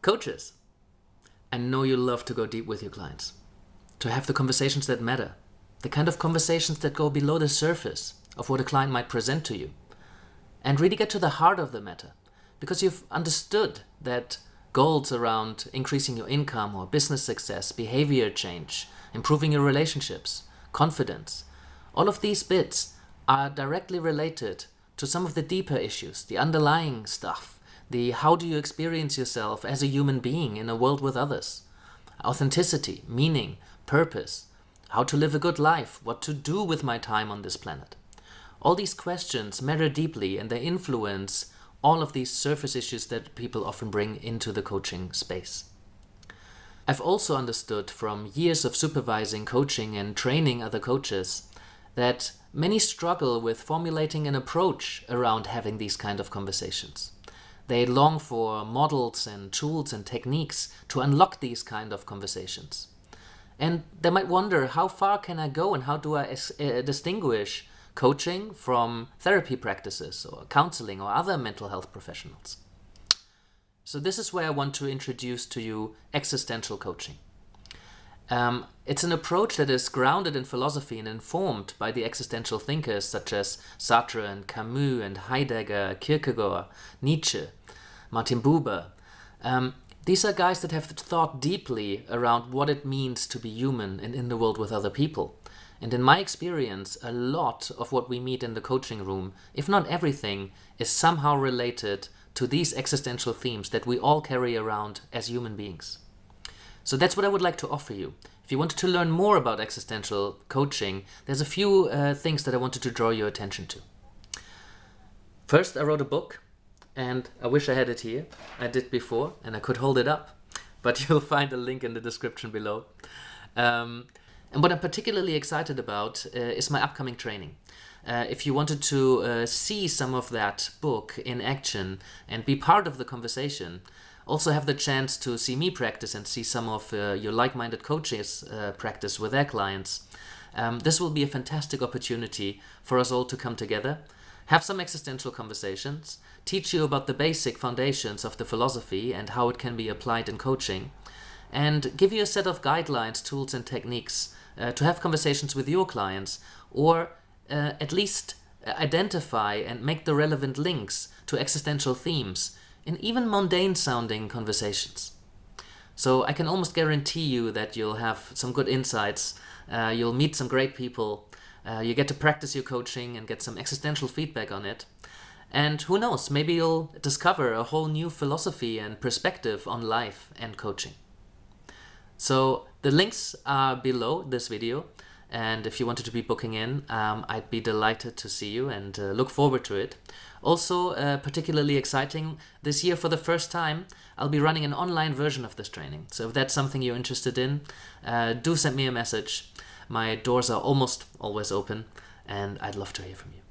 Coaches, I know you love to go deep with your clients, to have the conversations that matter, the kind of conversations that go below the surface of what a client might present to you, and really get to the heart of the matter, because you've understood that goals around increasing your income or business success, behavior change, improving your relationships, confidence, all of these bits are directly related to some of the deeper issues, the underlying stuff, the how do you experience yourself as a human being in a world with others, authenticity, meaning, purpose, how to live a good life, what to do with my time on this planet. All these questions matter deeply and they influence all of these surface issues that people often bring into the coaching space. I've also understood from years of supervising, coaching and training other coaches that many struggle with formulating an approach around having these kind of conversations. They long for models and tools and techniques to unlock these kind of conversations. And they might wonder, how far can I go and how do I distinguish coaching from therapy practices or counseling or other mental health professionals? So this is where I want to introduce to you existential coaching. It's an approach that is grounded in philosophy and informed by the existential thinkers such as Sartre and Camus and Heidegger, Kierkegaard, Nietzsche, Martin Buber. These are guys that have thought deeply around what it means to be human and in the world with other people. And in my experience, a lot of what we meet in the coaching room, if not everything, is somehow related to these existential themes that we all carry around as human beings. So that's what I would like to offer you. If you wanted to learn more about existential coaching, there's a few things that I wanted to draw your attention to. First, I wrote a book, and I wish I had it here. I did before, and I could hold it up, but you'll find a link in the description below. And what I'm particularly excited about is my upcoming training. If you wanted to see some of that book in action and be part of the conversation, also have the chance to see me practice and see some of your like-minded coaches practice with their clients. This will be a fantastic opportunity for us all to come together, have some existential conversations, teach you about the basic foundations of the philosophy and how it can be applied in coaching, and give you a set of guidelines, tools and techniques to have conversations with your clients, or at least identify and make the relevant links to existential themes in even mundane sounding conversations. So I can almost guarantee you that you'll have some good insights, you'll meet some great people, you get to practice your coaching and get some existential feedback on it. And who knows, maybe you'll discover a whole new philosophy and perspective on life and coaching. So the links are below this video. And if you wanted to be booking in, I'd be delighted to see you and look forward to it. Also, particularly exciting, this year for the first time, I'll be running an online version of this training. So if that's something you're interested in, do send me a message. My doors are almost always open, and I'd love to hear from you.